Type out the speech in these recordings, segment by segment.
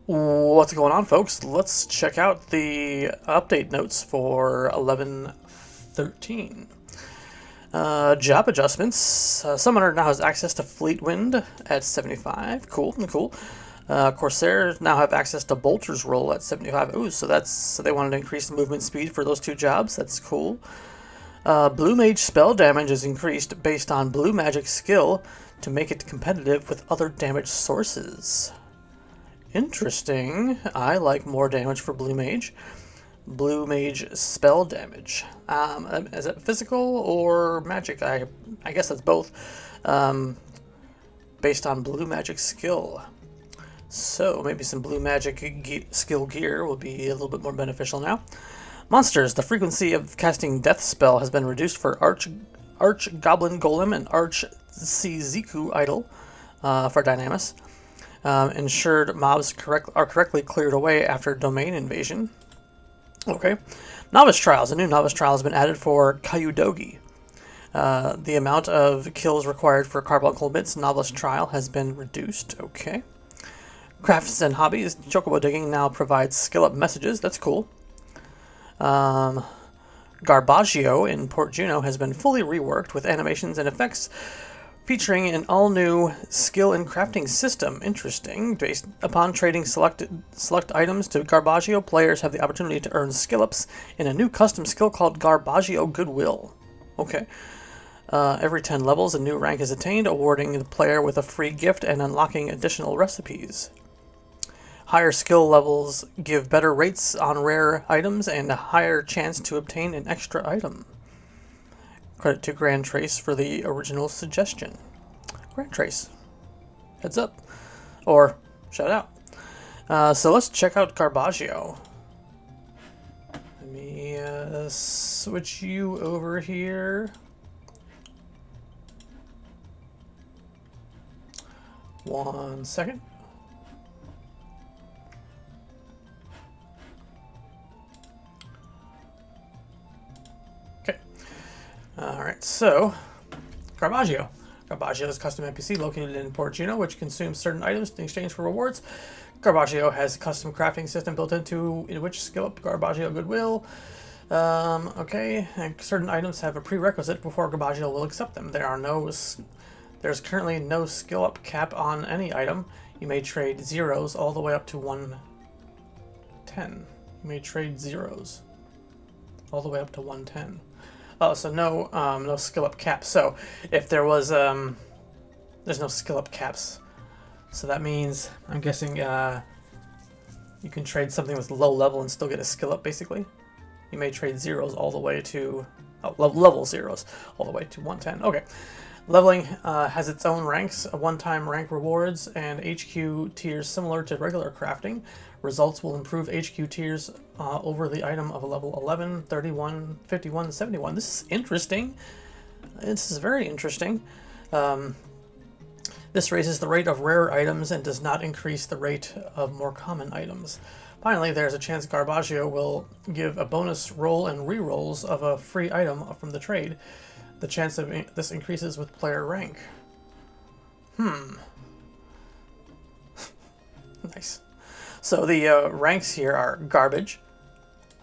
What's going on, folks? Let's check out the update notes for 11.13. Job adjustments. Summoner now has access to Fleetwind at 75. Cool, cool. Corsair now have access to Bolter's Roll at 75. Ooh, so they wanted to increase the movement speed for those two jobs. That's cool. Blue Mage spell damage is increased based on Blue Magic skill to make it competitive with other damage sources. Interesting. I like more damage for Blue Mage. Blue Mage spell damage. Is it physical or magic? I guess that's both. Based on Blue Magic skill. So maybe some Blue Magic skill gear will be a little bit more beneficial now. Monsters. The frequency of casting Death Spell has been reduced for Arch Goblin Golem and Arch Ziku Idol for Dynamis. Ensured mobs are correctly cleared away after domain invasion. Okay. Novice Trials. A new Novice Trial has been added for Kayudogi. The amount of kills required for Carbuncle Bits Novice Trial has been reduced. Okay. Crafts and Hobbies. Chocobo Digging now provides skill-up messages. That's cool. Garbaggio in Port Juno has been fully reworked with animations and effects featuring an all-new skill and crafting system. Interesting. Based upon trading select items to Garbaggio, players have the opportunity to earn skill-ups in a new custom skill called Garbaggio Goodwill. Okay. Every 10 levels, a new rank is attained, awarding the player with a free gift and unlocking additional recipes. Higher skill levels give better rates on rare items and a higher chance to obtain an extra item. Credit to Grand Trace for the original suggestion. Grand Trace. Heads up. Or, shout out. So let's check out Garbaggio. Let me switch you over here. One second. Alright, so, Garbaggio. Garbaggio is a custom NPC located in Port Juno, which consumes certain items in exchange for rewards. Garbaggio has a custom crafting system built in which skill up Garbaggio Goodwill. Okay, and certain items have a prerequisite before Garbaggio will accept them. There's currently no skill up cap on any item. You may trade zeros all the way up to 110. You may trade zeros all the way up to 110. Oh, so no skill up caps. So if there was there's no skill up caps. So that means I'm guessing you can trade something with low level and still get a skill up. Basically, you may trade zeros all the way to level zeros all the way to 110. Okay, leveling has its own ranks, one-time rank rewards, and HQ tiers similar to regular crafting. Results will improve HQ tiers over the item of a level 11, 31, 51, 71. This is interesting. This is very interesting. This raises the rate of rare items and does not increase the rate of more common items. Finally, there's a chance Garbaggio will give a bonus roll and re-rolls of a free item from the trade. The chance of this increases with player rank. Nice. So the ranks here are Garbage,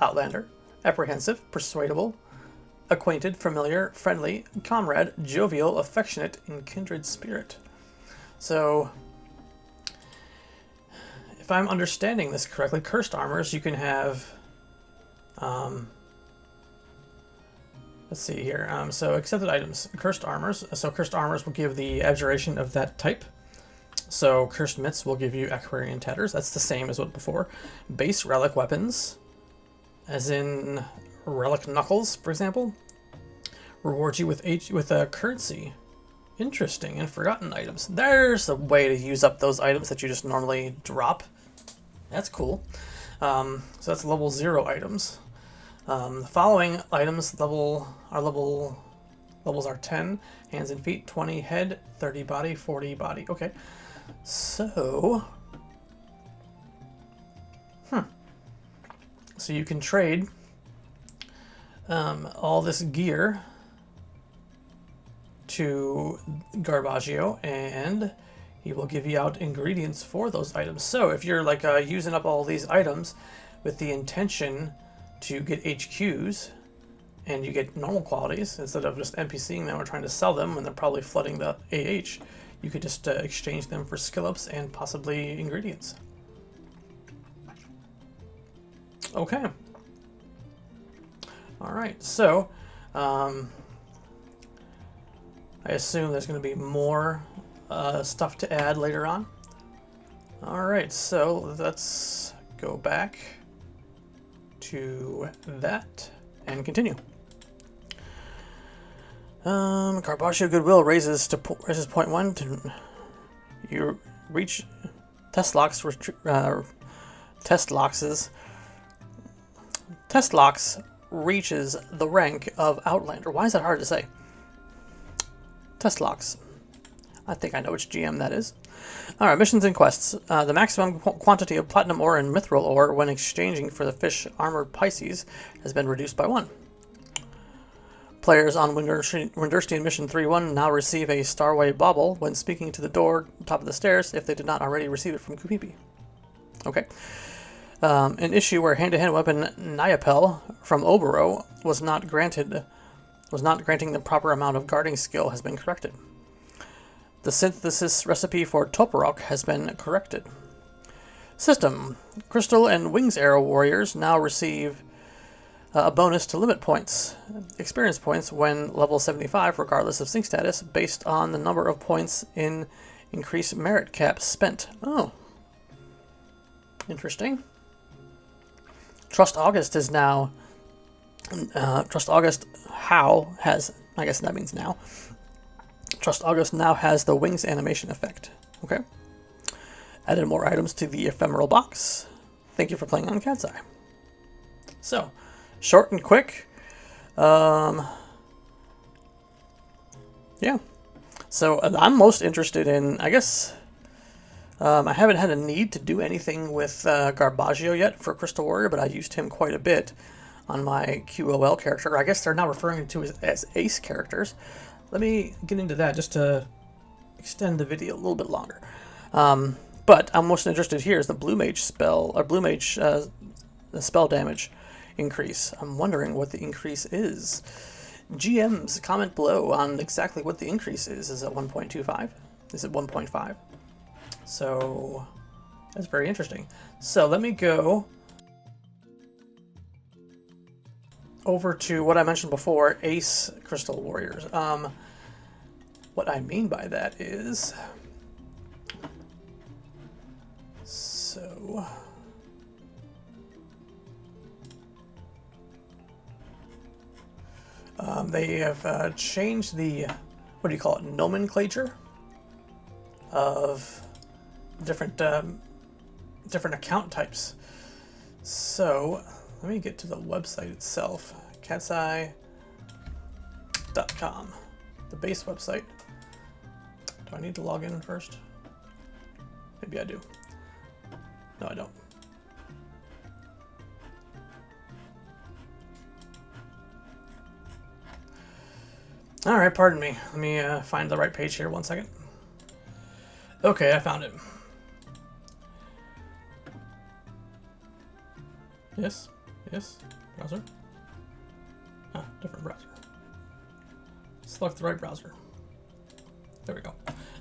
Outlander, Apprehensive, Persuadable, Acquainted, Familiar, Friendly, Comrade, Jovial, Affectionate, and Kindred Spirit. So, if I'm understanding this correctly, Cursed Armors, you can have... let's see here. So, accepted items. Cursed Armors. So, Cursed Armors will give the abjuration of that type. So, Cursed Mitts will give you Aquarian Tatters. That's the same as what before. Base Relic Weapons, as in Relic Knuckles, for example, rewards you with currency. Interesting. And Forgotten Items. There's a way to use up those items that you just normally drop. That's cool. So that's level 0 items. The following items levels are 10, hands and feet, 20 head, 30 body, 40 body. Okay. So, so you can trade all this gear to Garbaggio, and he will give you out ingredients for those items. So if you're like using up all these items with the intention to get HQs, and you get normal qualities instead of just NPCing them or trying to sell them when they're probably flooding the AH, you could just exchange them for skill ups and possibly ingredients. Okay. All right, so I assume there's going to be more stuff to add later on. All right, so let's go back to that and continue. Garbaggio Goodwill raises 0.1 to you reach test locks reaches the rank of Outlander. Why is that hard to say? Test locks. I think I know which GM that is. All right, missions and quests. The maximum quantity of platinum ore and mithril ore when exchanging for the fish armored Pisces has been reduced by 1. Players on Winderstian Mission 3-1 now receive a Starway bauble when speaking to the door top of the stairs if they did not already receive it from Kupipi. Okay. An issue where hand-to-hand weapon Nyapel from Obero was not granting the proper amount of guarding skill has been corrected. The synthesis recipe for Toporok has been corrected. System. Crystal and Wings Arrow Warriors now receive a bonus to limit points, experience points when level 75 regardless of sync status based on the number of points in increased merit cap spent. Oh. Interesting. Trust August is now Trust August has, I guess that means now. Trust August now has the wings animation effect. Okay. Added more items to the ephemeral box. Thank you for playing on Cat's Eye. So, short and quick. Yeah. So I'm most interested in, I guess, I haven't had a need to do anything with Garbaggio yet for Crystal Warrior, but I used him quite a bit on my QOL character. I guess they're now referring to as ace characters. Let me get into that just to extend the video a little bit longer. But I'm most interested here is the Blue Mage spell, or Blue Mage the spell damage increase. I'm wondering what the increase is. GMs, comment below on exactly what the increase is. Is it 1.25? Is it 1.5? So that's very interesting. So let me go over to what I mentioned before, Ace Crystal Warriors. What I mean by that is, so they have changed the, what do you call it, nomenclature of different different account types. So let me get to the website itself, catseye.com, the base website. Do I need to log in first? Maybe I do. No, I don't. All right, pardon me. Let me find the right page here. 1 second. Okay, I found it. Yes, yes, browser. Ah, different browser. Select the right browser. There we go.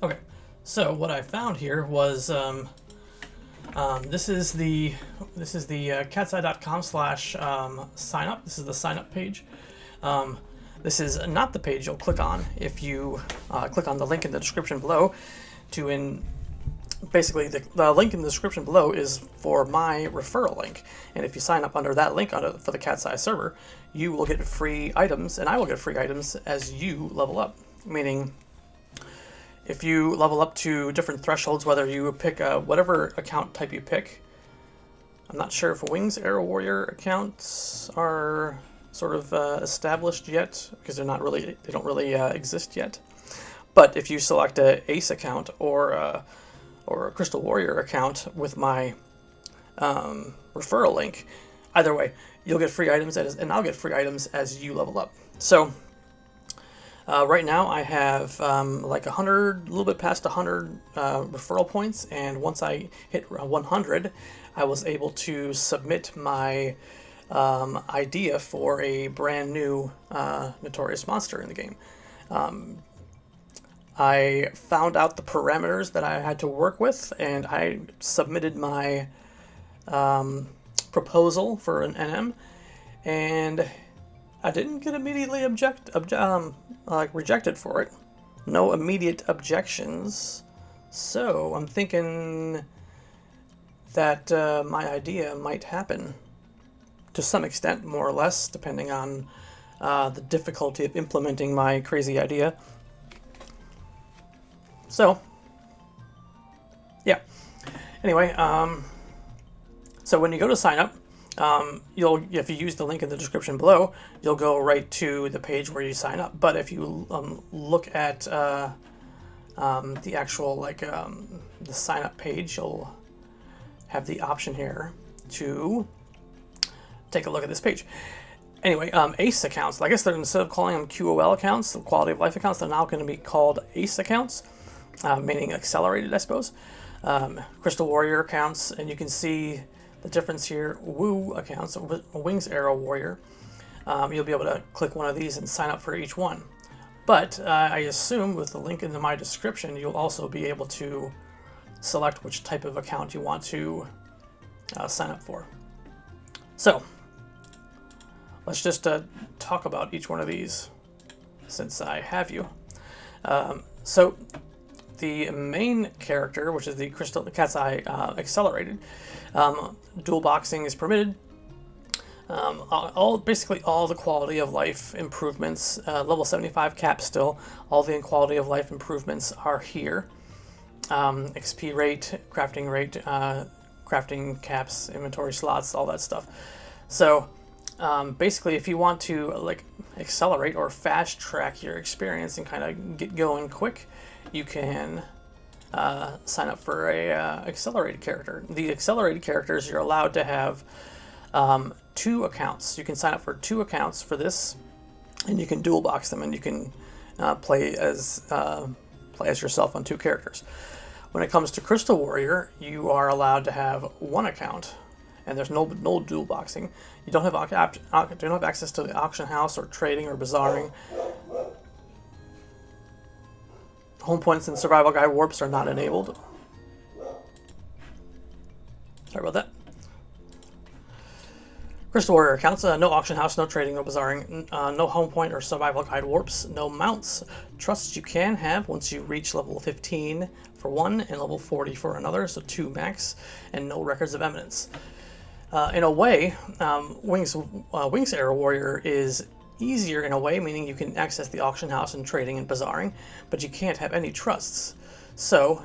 Okay, so what I found here was this is the catseye.com/sign up. This is the sign up page. This is not the page you'll click on if you click on the link in the description below. Basically, the link in the description below is for my referral link, and if you sign up under that link for the Cat's Eye server, you will get free items, and I will get free items as you level up. Meaning, if you level up to different thresholds, whether you pick whatever account type you pick. I'm not sure if Wings Arrow Warrior accounts are sort of established yet, because they don't really exist yet. But if you select a Ace account or a Crystal Warrior account with my referral link, either way, you'll get free items and I'll get free items as you level up. So Right now I have like 100, a little bit past 100 referral points, and once I hit 100, I was able to submit my idea for a brand new Notorious Monster in the game. I found out the parameters that I had to work with, and I submitted my proposal for an NM, and I didn't get immediately rejected for it. No immediate objections. So I'm thinking that my idea might happen to some extent, more or less, depending on the difficulty of implementing my crazy idea. So, yeah. Anyway, so when you go to sign up, if you use the link in the description below, you'll go right to the page where you sign up. But if you look at the actual the sign up page, you'll have the option here to take a look at this page. Anyway, ACE accounts, I guess they're, instead of calling them QOL accounts, the quality of life accounts, they're now going to be called ACE accounts, meaning accelerated, I suppose. Crystal Warrior accounts, and you can see the difference here. Woo accounts, Wings Arrow Warrior. You'll be able to click one of these and sign up for each one. But I assume with the link in my description, you'll also be able to select which type of account you want to sign up for. So let's just talk about each one of these since I have you. So the main character, which is the Cat's Eye Accelerated, dual boxing is permitted. Basically all the quality of life improvements, level 75 cap still, all the quality of life improvements are here. XP rate, crafting caps, inventory slots, all that stuff. So basically, if you want to accelerate or fast track your experience and kind of get going quick, you can sign up for a accelerated character. The accelerated characters, you're allowed to have 2 accounts. You can sign up for 2 accounts for this, and you can dual box them, and you can play as yourself on 2 characters. When it comes to Crystal Warrior, you are allowed to have 1 account, and there's no dual boxing. You don't have access to the auction house or trading or bazaring. Home points and survival guide warps are not enabled. Sorry about that. Crystal Warrior accounts, no auction house, no trading, no bazaring, no home point or survival guide warps, no mounts. Trusts you can have once you reach level 15 for one and level 40 for another, so 2 max, and no records of eminence. In a way, Wings Arrow Warrior is easier in a way, meaning you can access the auction house and trading and bazaring, but you can't have any trusts. So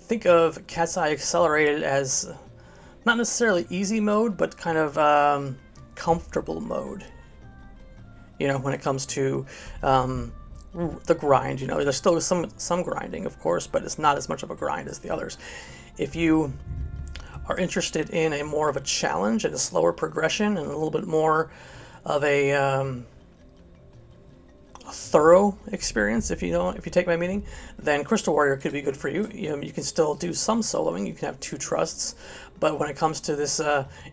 think of Cat's Eye Accelerated as not necessarily easy mode, but kind of comfortable mode. You know, when it comes to the grind, you know, there's still some grinding, of course, but it's not as much of a grind as the others. If you are interested in a more of a challenge and a slower progression and a little bit more of a thorough experience, if you take my meaning, then Crystal Warrior could be good for you. You can still do some soloing. You can have 2 trusts, but when it comes to this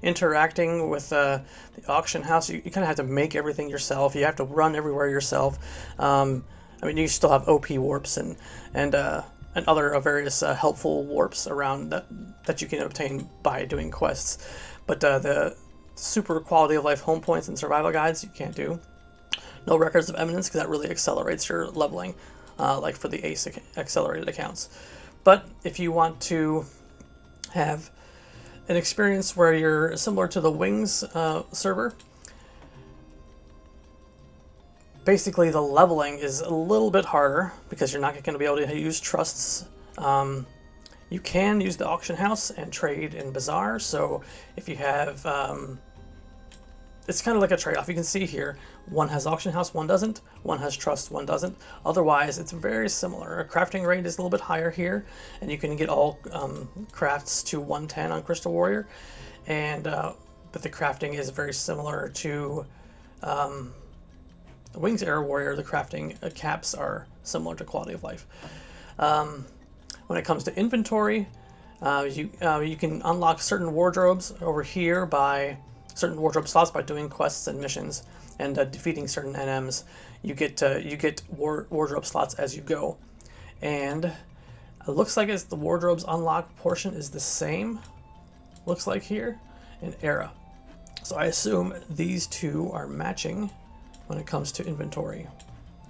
interacting with the auction house, you kind of have to make everything yourself. You have to run everywhere yourself. I mean, you still have OP warps and other various helpful warps around that you can obtain by doing quests, but the super quality of life home points and survival guides you can't do. No records of eminence, because that really accelerates your leveling, like for the ACE accelerated accounts. But if you want to have an experience where you're similar to the Wings server, basically the leveling is a little bit harder because you're not going to be able to use trusts. You can use the auction house and trade in bazaar, so if you have it's kind of like a trade-off. You can see here, one has auction house, one doesn't. One has trust, one doesn't. Otherwise, it's very similar. A crafting rate is a little bit higher here, and you can get all crafts to 110 on Crystal Warrior. And but the crafting is very similar to the Wings Era Warrior, the crafting caps are similar to quality of life. When it comes to inventory, you can unlock certain wardrobes over here by certain wardrobe slots by doing quests and missions and defeating certain NMs. You get wardrobe slots as you go, and it looks like the wardrobes unlock portion is the same. Looks like here in Era, so I assume these two are matching when it comes to inventory.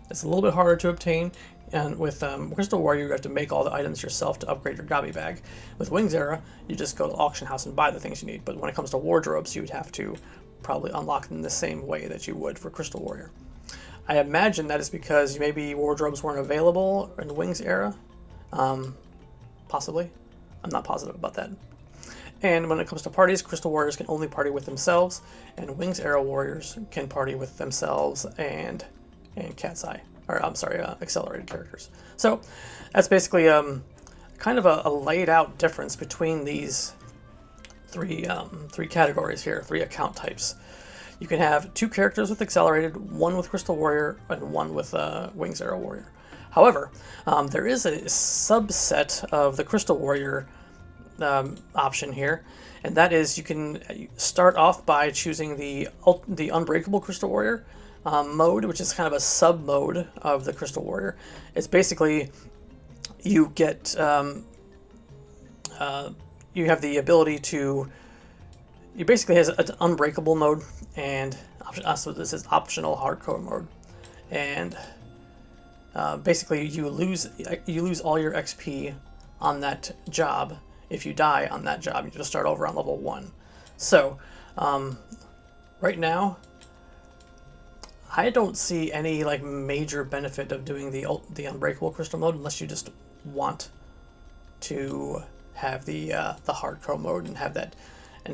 It's a little bit harder to obtain. And with Crystal Warrior, you have to make all the items yourself to upgrade your Gobby Bag. With Wings Era, you just go to the auction house and buy the things you need. But when it comes to wardrobes, you would have to probably unlock them the same way that you would for Crystal Warrior. I imagine that is because maybe wardrobes weren't available in the Wings Era. Possibly. I'm not positive about that. And when it comes to parties, Crystal Warriors can only party with themselves, and Wings Era Warriors can party with themselves and Cat's Eye. Or I'm sorry, accelerated characters. So that's basically kind of a laid out difference between these three categories here, 3 account types. You can have 2 characters with accelerated, 1 with Crystal Warrior, and 1 with Wings Era Warrior. However, there is a subset of the Crystal Warrior option here, and that is you can start off by choosing the Unbreakable Crystal Warrior mode, which is kind of a sub mode of the Crystal Warrior. It's basically you get you have the ability to, you basically has an unbreakable mode, and also this is optional hardcore mode, and basically you lose all your XP on that job. If you die on that job, you just start over on level 1. So right now I don't see any like major benefit of doing the Unbreakable Crystal mode unless you just want to have the hardcore mode and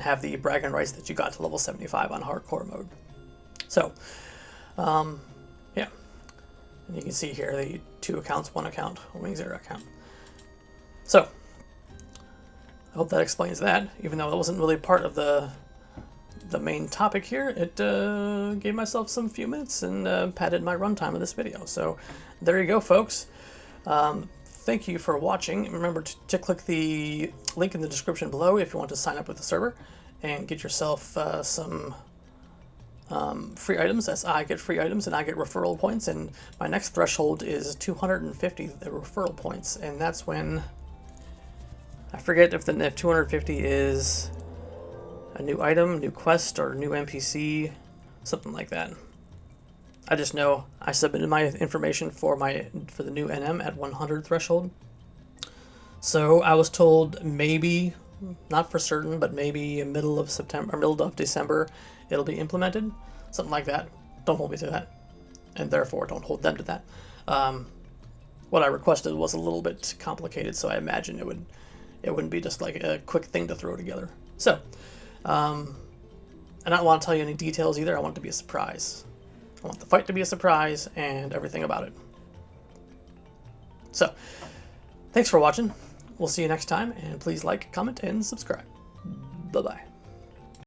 have the bragging rights that you got to level 75 on hardcore mode. So yeah, and you can see here the 2 accounts, 1 account, a Wings Era account. So I hope that explains that, even though it wasn't really part of the main topic here. It gave myself some few minutes and padded my runtime of this video. So there you go, folks. Thank you for watching. Remember to click the link in the description below if you want to sign up with the server and get yourself some free items, as I get free items and I get referral points. And my next threshold is 250 referral points, and that's when I forget if 250 is a new item, new quest, or new NPC, something like that. I just know I submitted my information for the new NM at 100 threshold. So I was told maybe, not for certain, but maybe middle of September or middle of December it'll be implemented, something like that. Don't hold me to that, and therefore don't hold them to that. What I requested was a little bit complicated, so I imagine it wouldn't be just like a quick thing to throw together. So. And I don't want to tell you any details either. I want it to be a surprise. I want the fight to be a surprise and everything about it. So, thanks for watching. We'll see you next time, and please like, comment, and subscribe. Bye-bye.